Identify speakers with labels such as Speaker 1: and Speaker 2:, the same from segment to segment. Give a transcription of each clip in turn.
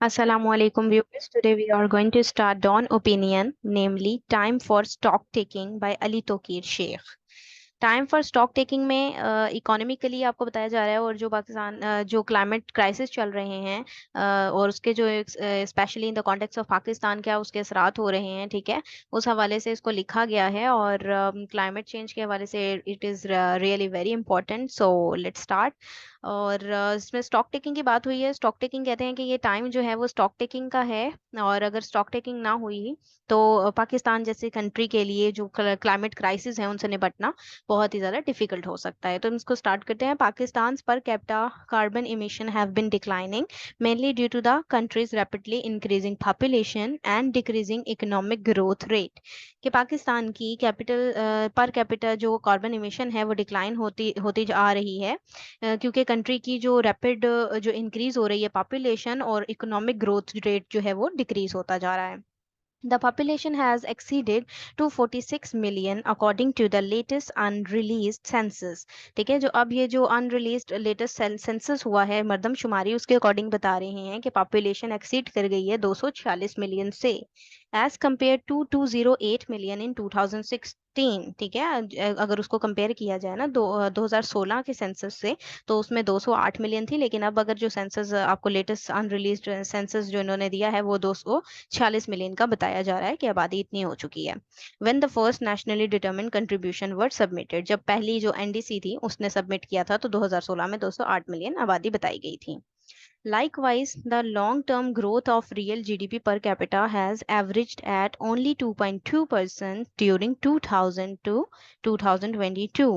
Speaker 1: Assalamualaikum viewers. Today we are going to start on opinion, namely Time for Stock Taking by Ali Tokir Sheikh. Time for stock taking में economically आपको बताया जा रहा है और जो पाकिस्तान जो क्लाइमेट क्राइसिस चल रहे हैं और उसके जो specially in the context of Pakistan क्या उसके असरात हो रहे हैं, ठीक है, उस हवाले से इसको लिखा गया है और क्लाइमेट चेंज के हवाले से it is really very important. So let's start. और इसमें स्टॉक टेकिंग की बात हुई है. स्टॉक टेकिंग कहते हैं कि ये टाइम जो है वो स्टॉक टेकिंग का है. और अगर स्टॉक टेकिंग ना हुई तो पाकिस्तान जैसे कंट्री के लिए जो क्लाइमेट क्राइसिस है उनसे निपटना बहुत ही ज़्यादा डिफिकल्ट हो सकता है. तो हम इसको स्टार्ट करते हैं. Pakistan per capita carbon emission have been declining mainly due to the country's rapidly increasing population and decreasing economic growth rate. कि पाकिस्तान की कैपिटल पर कैपिटा जो कार्बन इमिशन है वो डिक्लाइन होती होती आ रही है क्योंकि कंट्री की जो रैपिड जो इंक्रीज हो रही है पॉपुलेशन और इकोनॉमिक ग्रोथ रेट जो है वो डिक्रीज होता जा रहा है. The population has exceeded 246 million according to the latest unreleased census. ठीक है, जो अब ये जो अनरिलीज्ड लेटेस्ट सेंसस हुआ है मर्दमशुमारी उसके अकॉर्डिंग बता रहे हैं कि पॉपुलेशन एक्सीड कर गई है 246 मिलियन से as compared to 208 million in 2016. ठीक है, अगर उसको कंपेयर किया जाए ना 2016 के सेंसस से तो उसमें 208 मिलियन थी. लेकिन अब अगर जो सेंसस आपको लेटेस्ट अनरिलीज्ड सेंसस जो इन्होंने दिया है वो 246 मिलियन का बताया जा रहा है कि आबादी इतनी हो चुकी है. When the first nationally determined contribution were submitted, जब पहली जो एनडीसी थी उसने सबमिट किया था तो 2016 में 208 मिलियन आबादी बताई गई थी. Likewise, the long-term growth of real GDP per capita has averaged at only 2.2% during 2000 to 2022.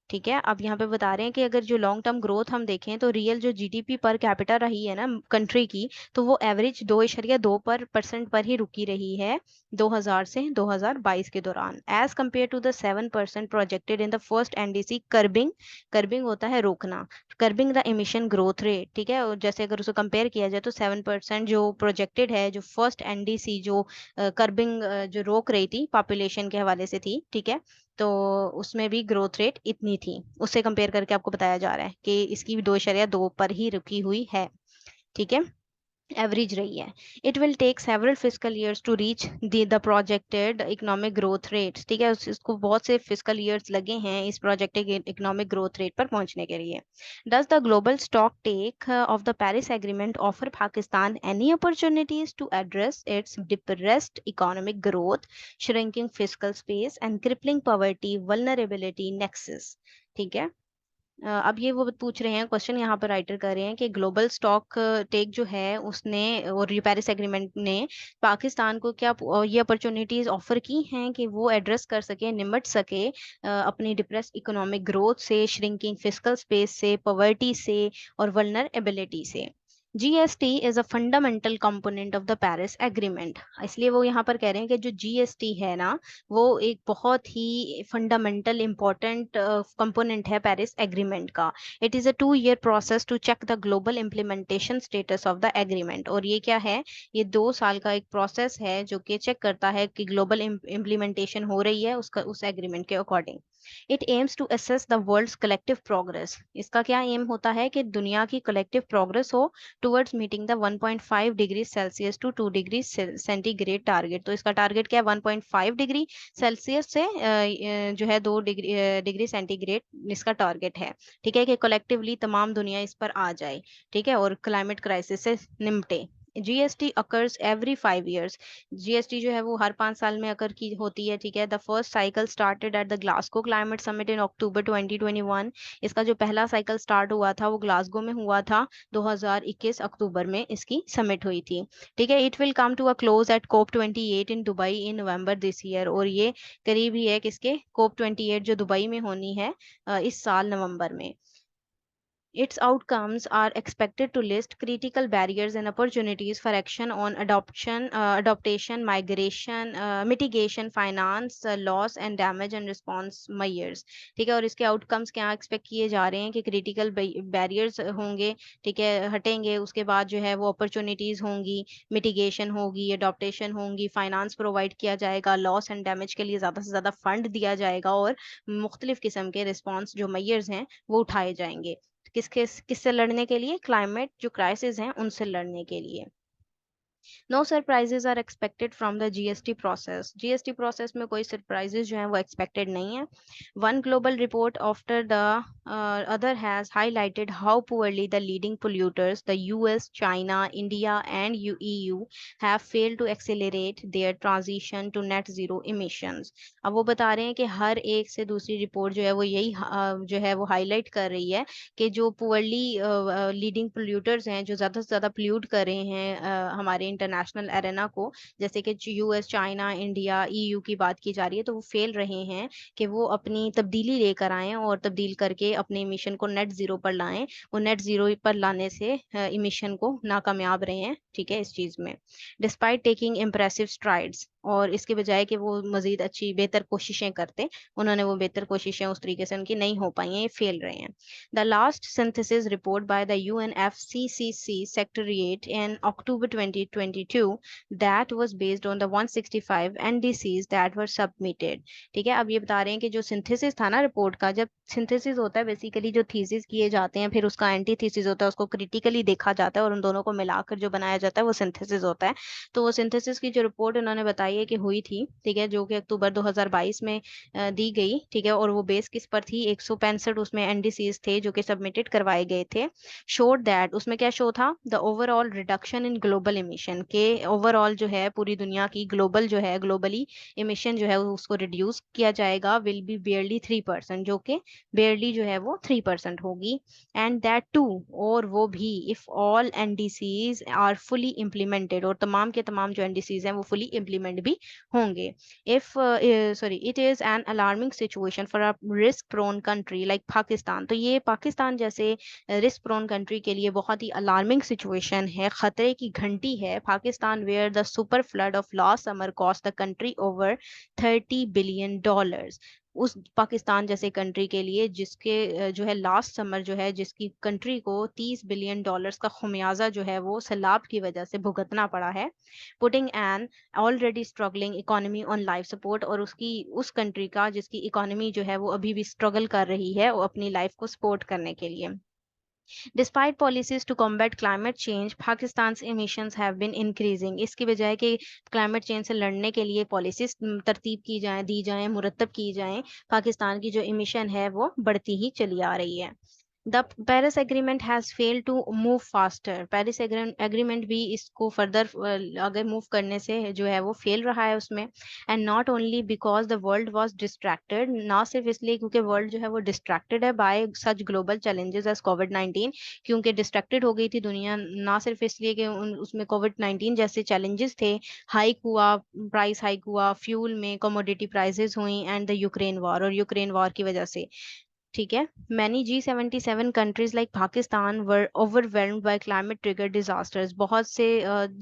Speaker 1: ठीक है, अब यहाँ पे बता रहे हैं कि अगर जो लॉन्ग टर्म ग्रोथ हम देखें तो रियल जो जीडीपी पर कैपिटा रही है ना कंट्री की तो वो एवरेज 2.2% पर ही रुकी रही है 2000 से 2022 के दौरान as compared to the 7% projected in the first NDC curbing. Curbing होता है रोकना, curbing the emission growth rate. ठीक है, और जैसे अगर उसे कंपेयर किया जाए तो 7% जो प्रोजेक्टेड है जो फर्स्ट एनडीसी जो कर्बिंग जो रोक रही थी पॉपुलेशन के हवाले से थी, ठीक है, तो उसमें भी ग्रोथ रेट इतनी थी. उससे कंपेयर करके आपको बताया जा रहा है कि इसकी भी 2.2 पर ही रुकी हुई है. ठीक है, एवरेज रही है. It will take several physical years to reach the projected economic growth rate. ठीक है, इसको बहुत से फिजिकल ईयर्स लगे हैं इस प्रोजेक्टेड इकोनॉमिक ग्रोथ रेट पर पहुंचने के लिए. Does the global stock take of the Paris agreement offer Pakistan any opportunities to address its depressed economic growth, shrinking physical space and crippling poverty vulnerability nexus. ठीक है, अब ये वो पूछ रहे हैं क्वेश्चन यहाँ पर राइटर कर रहे हैं कि ग्लोबल स्टॉक टेक जो है उसने और ये पेरिस एग्रीमेंट ने पाकिस्तान को क्या ये अपॉर्चुनिटीज ऑफर की हैं कि वो एड्रेस कर सके निमट सके अपनी डिप्रेस इकोनॉमिक ग्रोथ से, श्रिंकिंग फिजिकल स्पेस से, पॉवर्टी से और वल्नरेबिलिटी से. GST is a fundamental component of the Paris agreement. इसलिए वो यहाँ पर कह रहे हैं कि जो जीएसटी है ना वो एक बहुत ही फंडामेंटल इम्पोर्टेंट कंपोनेंट है पेरिस एग्रीमेंट का. It is a 2 year process to check the global implementation status of the agreement. और ये क्या है, ये 2 साल का एक प्रोसेस है जो कि चेक करता है कि ग्लोबल इम्प्लीमेंटेशन हो रही है उसका उस एग्रीमेंट के according. It aims to assess the world's collective progress. इसका क्या एम होता है कि दुनिया की कलेक्टिव प्रोग्रेस हो towards meeting the 1.5 degree Celsius to 2 degree centigrade target. तो इसका टारगेट क्या है, 1.5 डिग्री सेल्सियस से जो है 2 डिग्री सेंटीग्रेड इसका टारगेट है. ठीक है, कि कलेक्टिवली तमाम दुनिया इस पर आ जाए. ठीक है, और क्लाइमेट क्राइसिस से निपटे. GST occurs every 5 years. GST जो है वो हर 5 साल में अकर की होती है. ठीक है, the first cycle started at the Glasgow climate summit in October 2021. इसका जो पहला साइकिल स्टार्ट हुआ था वो ग्लासगो में हुआ था 2021 अक्टूबर में इसकी समिट हुई थी. ठीक है, it will come to a close at COP 28 in Dubai in November this year. और ये करीब ही है किसके, कोप 28 जो दुबई में होनी है इस साल नवंबर में. Its outcomes are expected to list critical barriers and opportunities for action on adaptation, migration, mitigation, finance, loss and damage and response measures. ठीक है, और इसके आउटकम्स क्या एक्सपेक्ट किए जा रहे हैं कि क्रिटिकल बैरियर्स होंगे, ठीक है, हटेंगे. उसके बाद जो है वो अपॉर्चुनिटीज होंगी, मिटिगेशन होगी, अडॉप्टेशन होंगी, फाइनेंस प्रोवाइड किया जाएगा, लॉस एंड डैमेज के लिए ज़्यादा से ज़्यादा फंड दिया जाएगा और मुख्तलिफ किस्म के रिस्पॉन्स जो मेजर्स हैं वो उठाए जाएंगे. किसके किससे लड़ने के लिए, क्लाइमेट जो क्राइसिस हैं उनसे लड़ने के लिए. No surprises are expected from the GST process. GST process में कोई सरप्राइजेज जो हैं वो एक्सपेक्टेड नहीं है। One global report after the other has highlighted how poorly the leading polluters, the US, China, India, and EU, have failed to accelerate their transition to net zero emissions. अब वो बता रहे हैं कि हर एक से दूसरी रिपोर्ट जो है वो यही जो है वो हाईलाइट कर रही है कि जो पुअरली लीडिंग पोल्यूटर्स हैं, जो ज़्यादा से ज़्यादा पोल्यूट कर रहे हैं हमारे इंटरनेशनल एरेना को, जैसे कि यूएस, चाइना, इंडिया, ईयू की बात की जा रही है, तो वो फेल रहे हैं कि वो अपनी तब्दीली लेकर आएं और तब्दील करके अपने इमिशन को नेट ज़ीरो पर लाएं। वो नेट ज़ीरो पर लाने से इमिशन को नाकामयाब रहे हैं, ठीक है, इस चीज़ में, डिस्पाइट टेकिंग इम्प्रेसिव स्ट्राइड्स। और इसके बजाय कि वो मजीद अच्छी बेहतर कोशिशें करते, उन्होंने वो बेहतर कोशिशें उस तरीके से उनकी नहीं हो पाई हैं, ये फेल रहे हैं। The last synthesis report by the UNFCCC Secretariat in October 2022 that was based on the 165 NDCs that were submitted। ठीक है, अब ये बता रहे हैं कि जो सिंथेसिस था ना रिपोर्ट का, जब सिंथेसिस होता है बेसिकली जो थीसिस किए जाते हैं, फिर उसका एंटी थीसिस होता है, उसको क्रिटिकली देखा जाता है और उन दोनों को मिलाकर जो बनाया जाता है वो सिंथेसिस होता है। तो वो सिंथेसिस की जो रिपोर्ट उन्होंने बताई है कि हुई थी, ठीक है, जो कि अक्टूबर 2022 में दी गई, ठीक है, और वो बेस किस पर थी, 165 उसमें एनडीसीज थे जो कि सबमिटेड करवाए गए थे। शोड दैट, उसमें क्या शो था, the overall reduction in global emission, के ओवरऑल जो है पूरी दुनिया की ग्लोबल जो है ग्लोबली इमिशन जो है उसको रिड्यूस किया जाएगा, विल बी बेयरली 3%, जो कि बेयरली जो है वो 3% होगी। एंड दैट टू, और वो भी, if all NDCs are fully implemented, और तमाम के तमाम जो एनडीसीज हैं वो फुली इम्प्लीमेंट भी होंगे। if sorry, it is an alarming situation for a risk prone country like Pakistan. तो ये पाकिस्तान जैसे रिस्क प्रोन कंट्री के लिए बहुत ही अलार्मिंग सिचुएशन है, खतरे की घंटी है। Pakistan where the super flood of last summer cost the country over $30 billion। उस पाकिस्तान जैसे कंट्री के लिए जिसके जो है लास्ट समर जो है, जिसकी कंट्री को $30 बिलियन का खुमियाजा जो है वो सैलाब की वजह से भुगतना पड़ा है, putting an already struggling economy on life support, और उसकी उस कंट्री का जिसकी इकोनॉमी जो है वो अभी भी स्ट्रगल कर रही है वो अपनी लाइफ को सपोर्ट करने के लिए। Despite policies to combat climate change, Pakistan's emissions have been increasing। इसकी बजाय कि क्लाइमेट चेंज से लड़ने के लिए पॉलिसीज तरतीब की जाएं, दी जाएं, मुरतब की जाएं, पाकिस्तान की जो इमिशन है वो बढ़ती ही चली आ रही है। The Paris Agreement has failed to move faster। Paris agreement भी इसको फर्दर अगर मूव करने से जो है वो फेल रहा है उसमें। And not only because the world was distracted, ना सिर्फ इसलिए क्योंकि वर्ल्ड जो है वो डिस्ट्रैक्टेड है by such global challenges as कोविड-19, क्योंकि डिस्ट्रैक्टेड हो गई थी दुनिया, ना सिर्फ इसलिए कि उसमें कोविड-19 जैसे चैलेंजेस थे, हाइक हुआ, प्राइस हाइक हुआ, फ्यूल में कमोडिटी प्राइसेस हुई, एंड द यूक्रेन वॉर, और यूक्रेन वॉर की वजह से, ठीक है, many G77 countries like Pakistan वर overwhelmed bye climate trigger disasters. बहुत से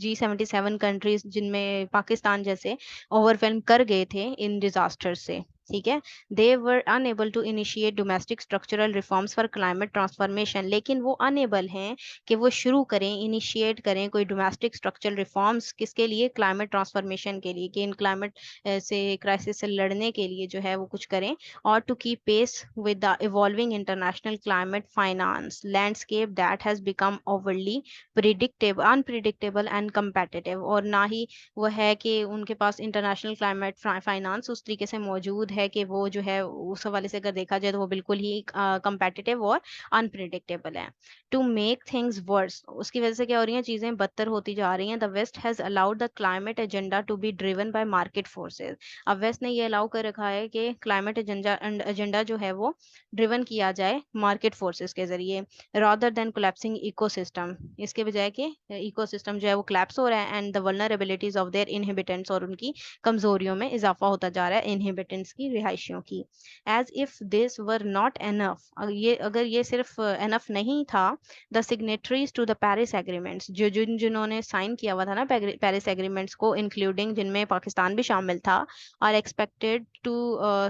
Speaker 1: G77 कंट्रीज जिनमें पाकिस्तान जैसे ओवरवेल्म कर गए थे इन डिजास्टर से, ठीक है, they were unable to initiate domestic structural reforms for climate transformation. लेकिन वो अनएबल हैं कि वो शुरू करें, इनिशिएट करें कोई डोमेस्टिक स्ट्रक्चरल रिफॉर्म्स, किसके लिए, क्लाइमेट ट्रांसफॉर्मेशन के लिए, कि इन क्लाइमेट से क्राइसिस से लड़ने के लिए जो है वो कुछ करें, or to keep pace with the evolving international climate finance landscape that has become overly unpredictable and competitive। और ना ही वो है कि उनके पास इंटरनेशनल क्लाइमेट फाइनेंस उस तरीके से मौजूद है कि वो जो है उस हवाले से अगर देखा जाए तो वो बिल्कुल ही competitive और अनप्रिडिक्टेबल है। टू मेक थिंग्स वर्स, उसकी वजह से क्या हो रही हैं, चीजें बदतर होती जा रही हैं। The west has allowed the climate agenda to be driven by market forces. अब वेस्ट ने ये अलाउ कर रखा है कि क्लाइमेट एजेंडा जो है वो ड्रिवन किया जाए मार्केट फोर्सेस के जरिए, रादर देन कोलैप्सिंग इकोसिस्टम, इसके बजाय कि इकोसिस्टम जो है वो कोलैप्स हो रहा है, and the vulnerabilities of their inhabitants, और उनकी कमजोरियों में इजाफा होता जा रहा है इनहिबिटेंट्स की, रिहायशियों की। As if this were not enough, ये अगर ये सिर्फ एनफ नहीं था, the signatories to the Paris agreements, जो जिन्होंने साइन किया हुआ था ना पेरिस एग्रीमेंट्स को, इंक्लूडिंग जिनमें पाकिस्तान भी शामिल था, are expected to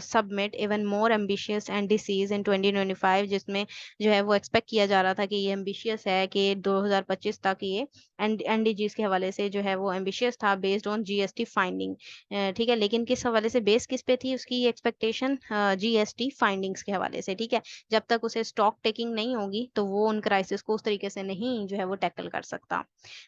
Speaker 1: submit even more ambitious NDCs in 2025, जिसमें जो है वो एक्सपेक्ट किया जा रहा था कि ये एम्बिशियस है कि 2025 तक ये एनडीजीज के हवाले से जो है वो एम्बिशियस था, बेस्ड ऑन जीएसटी फाइंडिंग, ठीक है, लेकिन किस हवाले से, बेस किस पे थी उसकी एक्सपेक्टेशन जीएसटी फाइंडिंग्स के हवाले से, ठीक है। जब तक उसे स्टॉक टेकिंग नहीं होगी तो वो उन क्राइसिस को उस तरीके से नहीं जो है वो टैकल कर सकता।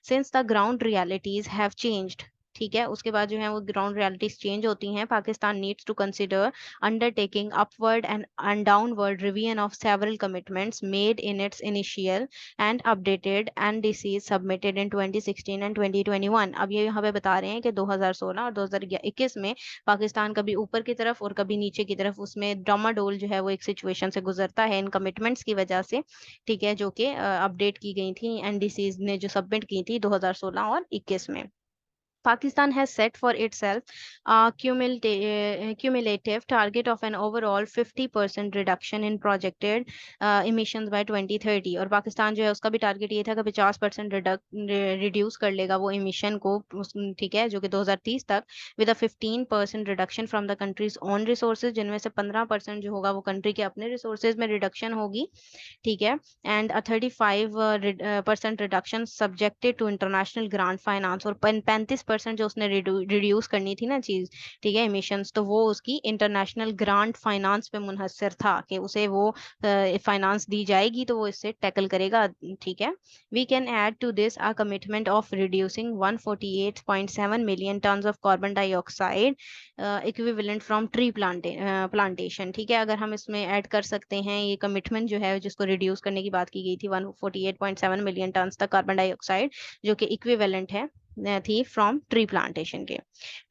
Speaker 1: Since the ground realities have changed, ठीक है, उसके बाद जो है वो ग्राउंड रियलिटीज चेंज होती हैं, Pakistan needs to consider undertaking upward and downward revision of several commitments made in its initial and updated NDCs submitted in 2016 and 2021। अब ये यहाँ पे बता रहे हैं कि 2016 और 2021 में पाकिस्तान कभी ऊपर की तरफ और कभी नीचे की तरफ उसमें डामाडोल जो है वो एक सिचुएशन से गुजरता है इन कमिटमेंट्स की वजह से, ठीक है, जो कि अपडेट की गई थी एनडीसीज ने जो सबमिट की थी 2016 और 21 में। Pakistan has set for itself a cumulative target of an overall 50% reduction in projected emissions by 2030। और पाकिस्तान जो है उसका भी टारगेट ये था कि 50% रिड्यूस कर लेगा वो इमिशन को, ठीक है, जो कि 2030 तक, with a 15% reduction from the countries own resources, जिनमें से 15% जो होगा वो कंट्री के अपने रिसोर्सेज में रिडक्शन होगी, ठीक है, and 35% reduction subjected to international grant finance. और 35% जो उसने रिड्यूस करनी थी ना चीज, ठीक है, इमिशंस, तो वो उसकी इंटरनेशनल ग्रांट फाइनेंस पे मुनहसर था कि उसे वो फाइनेंस दी जाएगी तो वो इससे टैकल करेगा, ठीक है। We can add to this a commitment of reducing 148.7 million tons of carbon dioxide equivalent from tree plantation, ठीक है। अगर हम इसमें ऐड कर सकते हैं ये कमिटमेंट जो है जिसको रिड्यूस करने की बात की गई थी 148.7 मिलियन टन तक कार्बन डाइऑक्साइड, जो कि इक्विवेलेंट है थी फ्रॉम ट्री प्लांटेशन के।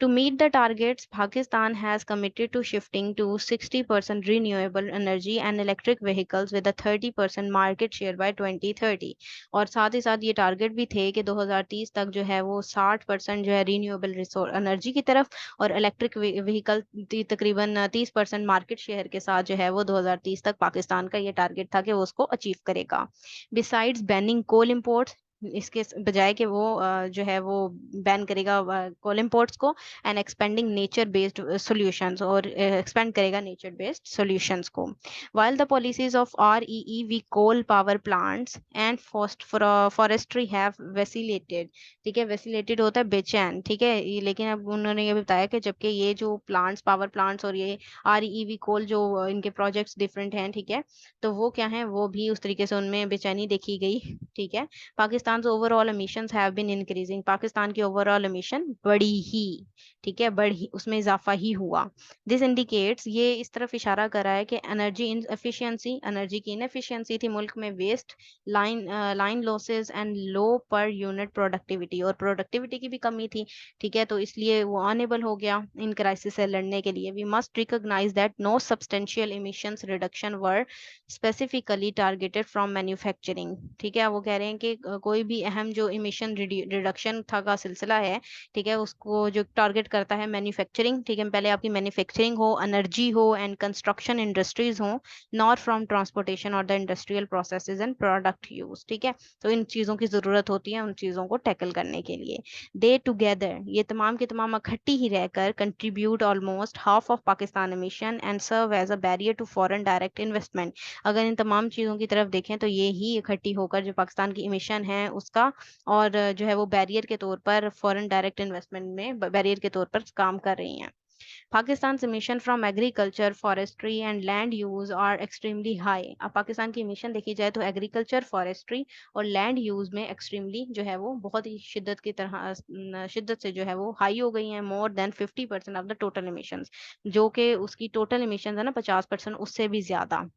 Speaker 1: To meet the targets, Pakistan has committed to shifting to 60% renewable energy and electric vehicles with a 30% market share by 2030। और साथ ही साथ ये टारगेट भी थे कि 2030 तक जो है वो 60% जो है रिन्यूएबल रिसोर्स एनर्जी की तरफ और इलेक्ट्रिक व्हीकल तकरीबन 30% मार्केट शेयर के साथ जो है वो 2030 तक पाकिस्तान का ये टारगेट था कि वो उसको अचीव करेगा। बिसाइड्स बैनिंग कोल इम्पोर्ट्स, इसके बजाय कि वो जो है वो बैन करेगा कोल इम्पोर्ट्स को, and expanding nature based solutions, और एक्सपेंड करेगा नेचर बेस्ड सॉल्यूशंस को। while the policies of REEV coal power plants and forestry have vacillated, ठीक है, वैसिलेटेड होता है बेचैन, ठीक है, लेकिन अब उन्होंने ये बताया कि जबकि ये जो प्लांट्स, पावर प्लांट्स और ये REEV कोल जो इनके प्रोजेक्ट्स डिफरेंट हैं, ठीक है, तो वो क्या है, वो भी उस तरीके से उनमें बेचैनी देखी गई, ठीक है। Pakistan overall emissions have been increasing, Pakistan की ओवरऑल एमिशन बढ़ी ही, ठीक है, बढ़ी, उसमें इजाफा ही हुआ। दिस इंडिकेट्स, ये इस तरफ इशारा कर रहा है कि एनर्जी इन एफिशिएंसी, एनर्जी की इनएफिशिएंसी थी मुल्क में, waste line losses and low per unit productivity, और प्रोडक्टिविटी की भी कमी थी, ठीक है, तो इसलिए वो अनेबल हो गया इन क्राइसिस से लड़ने के लिए। We must recognise that no substantial emissions reduction were specifically targeted from manufacturing, ठीक है। वो कह रहे हैं कि कोई भी अहम जो इमिशन रिडक्शन था का सिलसिला है, ठीक है, उसको जो टारगेट करता है मैन्युफैक्चरिंग, ठीक है, पहले आपकी मैन्युफैक्चरिंग हो, एनर्जी हो एंड कंस्ट्रक्शन इंडस्ट्रीज हो, नॉट फ्रॉम ट्रांसपोर्टेशन और the industrial processes and product use, ठीक है। तो इन चीज़ों की ज़रूरत होती है उन चीज़ों को टैकल करने के लिए। दे टुगेदर, ये तमाम के तमाम इकट्ठी ही रहकर contribute almost half of Pakistan emission and serve as a barrier to foreign direct investment. अगर इन तमाम चीज़ों की तरफ देखें तो ये ही इकट्ठी होकर जो पाकिस्तान की इमिशन है उसका, और जो है वो बैरियर के तौर पर फॉरेन डायरेक्ट इन्वेस्टमेंट में बैरियर के तौर पर काम कर रही हैं। Pakistan emission from agriculture, forestry and land use are extremely high। अब पाकिस्तान की emission देखी जाए तो एग्रीकल्चर, फॉरेस्ट्री और लैंड यूज में एक्सट्रीमली जो है वो बहुत ही शिद्दत की तरह शिद्दत से जो है वो हाई हो गई है, more than 50% of the total emissions, जो कि उसकी टोटल emissions है ना 50%, उससे भी ज्यादा।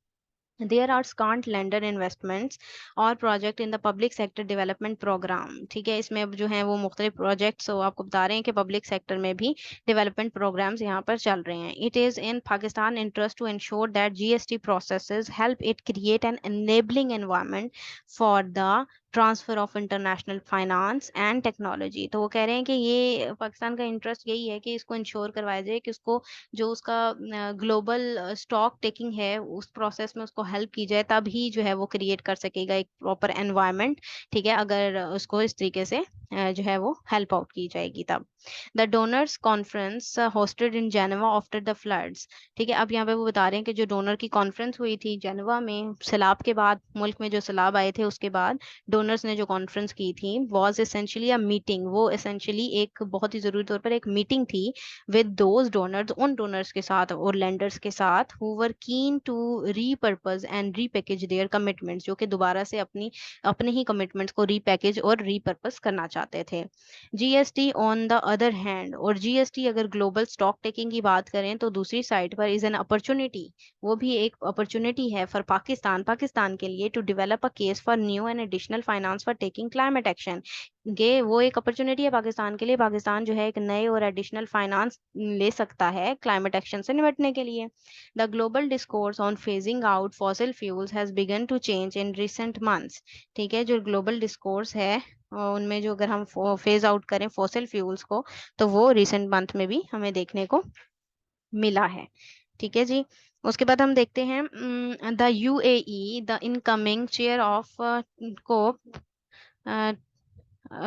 Speaker 1: There are scant lender investments और project in the public sector development programme, ठीक है, इसमें अब जो है वो मुख्तलिफ प्रोजेक्ट्स आपको बता रहे हैं कि पब्लिक सेक्टर में भी डेवलपमेंट प्रोग्राम्स यहाँ पर चल रहे हैं। It is in Pakistan interest to ensure that GST processes help it create an enabling environment for the transfer of international finance and technology. तो वो कह रहे हैं कि ये पाकिस्तान का इंटरेस्ट यही है कि इसको इंश्योर करवाया जाए कि उसको जो उसका ग्लोबल स्टॉक टेकिंग है उस प्रोसेस में उसको हेल्प की जाए, तब ही जो है वो क्रिएट कर सकेगा एक प्रॉपर एनवायरनमेंट, ठीक है, अगर उसको इस तरीके से जो है वो हेल्प आउट की जाएगी तब। The donors conference hosted in Geneva after the floods. ठीक है, अब यहाँ पे वो बता रहे हैं कि जो डोनर की कॉन्फ्रेंस हुई थी जेनेवा में सैलाब के बाद, मुल्क में जो सैलाब आए थे उसके बाद डोनर्स ने जो कॉन्फ्रेंस की थी वाज एसेंशियली अ मीटिंग, वो एसेंशियली एक बहुत ही जरूरी तौर पर एक मीटिंग थी विद दोज डोनर्स, उन डोनर्स के साथ और लेंडर्स के साथ who were keen to repurpose and repackage their commitments, जो कि दोबारा से अपने ही कमिटमेंट्स को रीपैकेज और रीपर्पज करना चाहते थे। GST on the other hand, और जीएसटी अगर ग्लोबल स्टॉक टेकिंग की बात करें तो दूसरी साइड पर इज एन अपॉर्चुनिटी, वो भी एक अपॉर्चुनिटी है फॉर पाकिस्तान के लिए to develop a case for new and additional finance for taking climate action. ये वो एक अपॉर्चुनिटी है पाकिस्तान के लिए, पाकिस्तान जो है एक नए और एडिशनल फाइनेंस ले सकता है क्लाइमेट एक्शन से निपटने के लिए। The global discourse on phasing out fossil fuels has begun to change in recent months. ठीक है, जो ग्लोबल डिस्कोर्स है उनमें जो अगर हम फेज आउट करें फॉसिल फ्यूल्स को तो वो रिसेंट मंथ में भी हमें देखने को मिला है। ठीक है जी। उसके बाद हम देखते हैं the UAE, the incoming chair of COP,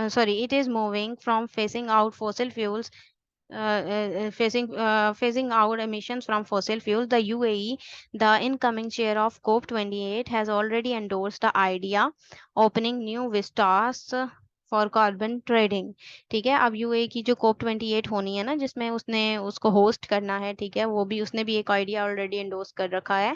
Speaker 1: sorry, it is moving from phasing out fossil fuels, phasing out emissions from fossil fuels. The UAE, the incoming chair of COP28, has already endorsed the idea, opening new vistas for carbon trading. ठीक है, अब UA की जो COP28 होनी है ना, जिसमें उसने उसको होस्ट करना है, ठीक है, वो भी उसने भी एक आइडिया ऑलरेडी एंडोर्स कर रखा है।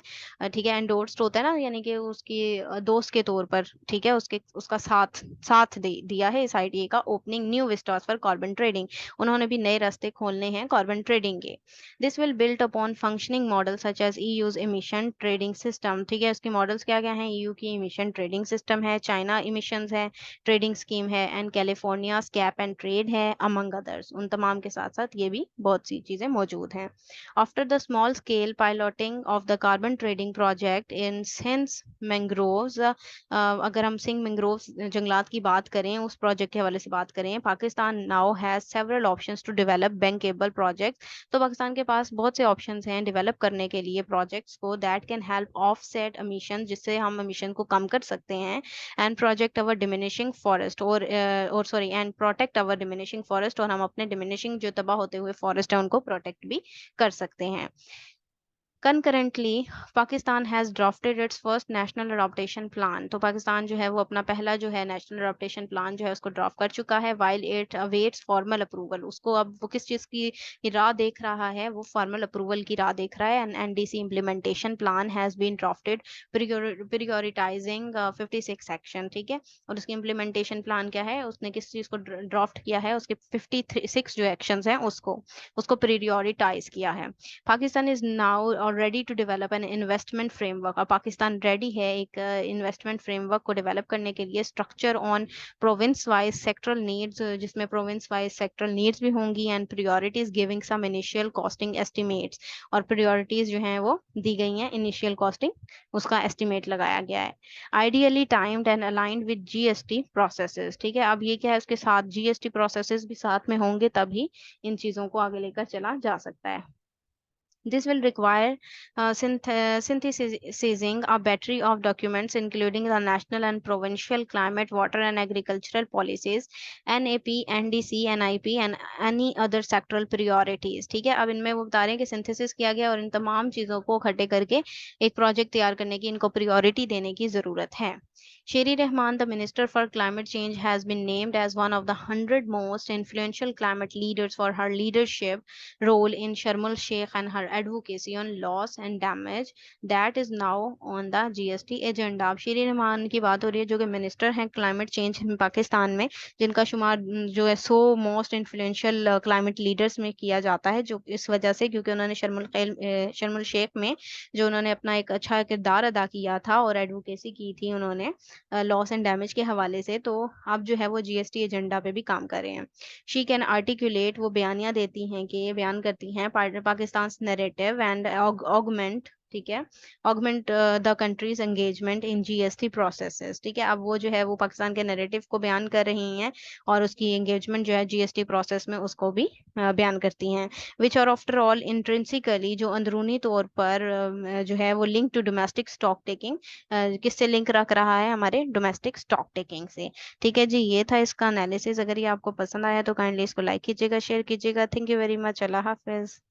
Speaker 1: ठीक है, एंडोर्स्ड होता है ना, यानी कि उसकी दोस्त के तौर पर, ठीक है, उसका साथ साथ दिया है इस आइडिया का, opening new vistas for carbon trading. उन्होंने भी नए रास्ते खोलने हैं कार्बन ट्रेडिंग के। This will build upon functioning model such as EU's emission trading system. ठीक है, उसके मॉडल्स क्या क्या हैं? ईयू की इमिशन ट्रेडिंग सिस्टम है, चाइना इमिशंस है ट्रेडिंग स्कीम है, and California cap and trade है, अमंग अदर्स। उन तमाम के साथ साथ ये भी बहुत सी चीजें मौजूद हैं। After the small scale piloting of the carbon trading project in Singh's mangroves, अगर हम सिंह मैंग्रोव जंगलात की बात करें, उस प्रोजेक्ट के हवाले से बात करें, Pakistan now has several options to develop bankable project. तो पाकिस्तान के पास बहुत से ऑप्शंस हैं डेवलप करने के लिए प्रोजेक्ट्स को that can help offset emission, जिससे हम एमिशन को कम कर सकते हैं, and project our diminishing forest, और sorry and protect our diminishing forest, और हम अपने डिमिनिशिंग जो तबाह होते हुए फॉरेस्ट है उनको प्रोटेक्ट भी कर सकते हैं। Concurrently, Pakistan has drafted its first national adaptation plan. तो पाकिस्तान जो है वो अपना पहला जो है नेशनल अडॉप्टेशन प्लान जो है उसको ड्राफ्ट कर चुका है। while it awaits formal approval, उसको अब वो किस चीज़ की राह देख रहा है? वो फॉर्मल अप्रूवल की राह देख रहा है। And NDC implementation plan has been drafted prioritising 56 section. ठीक है, और उसकी इम्प्लीमेंटेशन प्लान क्या है? उसने किस चीज़ को ड्राफ्ट किया है? उसके 56 जो एक्शंस हैं उसको प्रियोरिटाइज किया है। पाकिस्तान इज नाउ और ready to develop an investment framework. और पाकिस्तान रेडी है एक इन्वेस्टमेंट फ्रेमवर्क को डेवलप करने के लिए। Structure on province wise sectoral needs, जिसमें प्रोविंस वाइज सेक्टरल नीड्स भी होंगी, and priorities giving some initial costing estimates, और प्रियोरिटीज जो हैं वो दी गई हैं, इनिशियल कॉस्टिंग उसका एस्टिमेट लगाया गया है। Ideally timed and aligned with GST processes. ठीक है, अब ये क्या है? उसके साथ जीएसटी प्रोसेसेस भी साथ में होंगे, तभी इन चीज़ों को आगे लेकर चला जा सकता है। This will require synthesizing a battery of documents, including the national and provincial climate, water, and agricultural policies, NAP, NDC, NIP, and any other sectoral priorities. ठीक है, अब इनमें वो बता रहे हैं कि सिंथेसिस किया गया और इन तमाम चीज़ों को इकट्ठे करके एक प्रोजेक्ट तैयार करने की, इनको priority देने की ज़रूरत है। Sherry Rahman, the Minister for Climate Change, has been named as one of the 100 most influential climate leaders for her leadership role in Sharm el Sheikh and her advocacy on loss and damage that is now on the GST agenda। अब शेरी रहमान की बात हो रही है जो कि minister हैं climate change Pakistan में, जिनका शुमार जो है 100 मोस्ट इन्फ्लुएंशियल क्लाइमेट लीडर्स में किया जाता है, जो इस वजह से क्योंकि उन्होंने शर्म el शेख में जो उन्होंने अपना एक अच्छा किरदार अदा किया था और एडवोकेसी की थी उन्होंने लॉस एंड डैमेज के हवाले से, तो अब जो है वो जीएसटी एजेंडा पे भी काम कर रहे हैं। शी कैन आर्टिकुलेट, वो बयानियां देती हैं कि बयान करती हैं पाकिस्तान नैरेटिव एंड ऑगमेंट, ठीक है, augment the countries engagement in GST processes. ठीक है, अब वो जो है वो पाकिस्तान के नैरेटिव को बयान कर रही हैं और उसकी एंगेजमेंट जो है जीएसटी प्रोसेस में उसको भी बयान करती हैं। Which are after all intrinsically, जो अंदरूनी तौर पर जो है वो link to domestic stock taking, किससे लिंक रख रहा है, हमारे डोमेस्टिक स्टॉक टेकिंग से। ठीक है जी, ये था इसका एनालिसिस। अगर ये आपको पसंद आया तो काइंडली इसको लाइक कीजिएगा, शेयर कीजिएगा। Thank you very much. Allah Hafiz.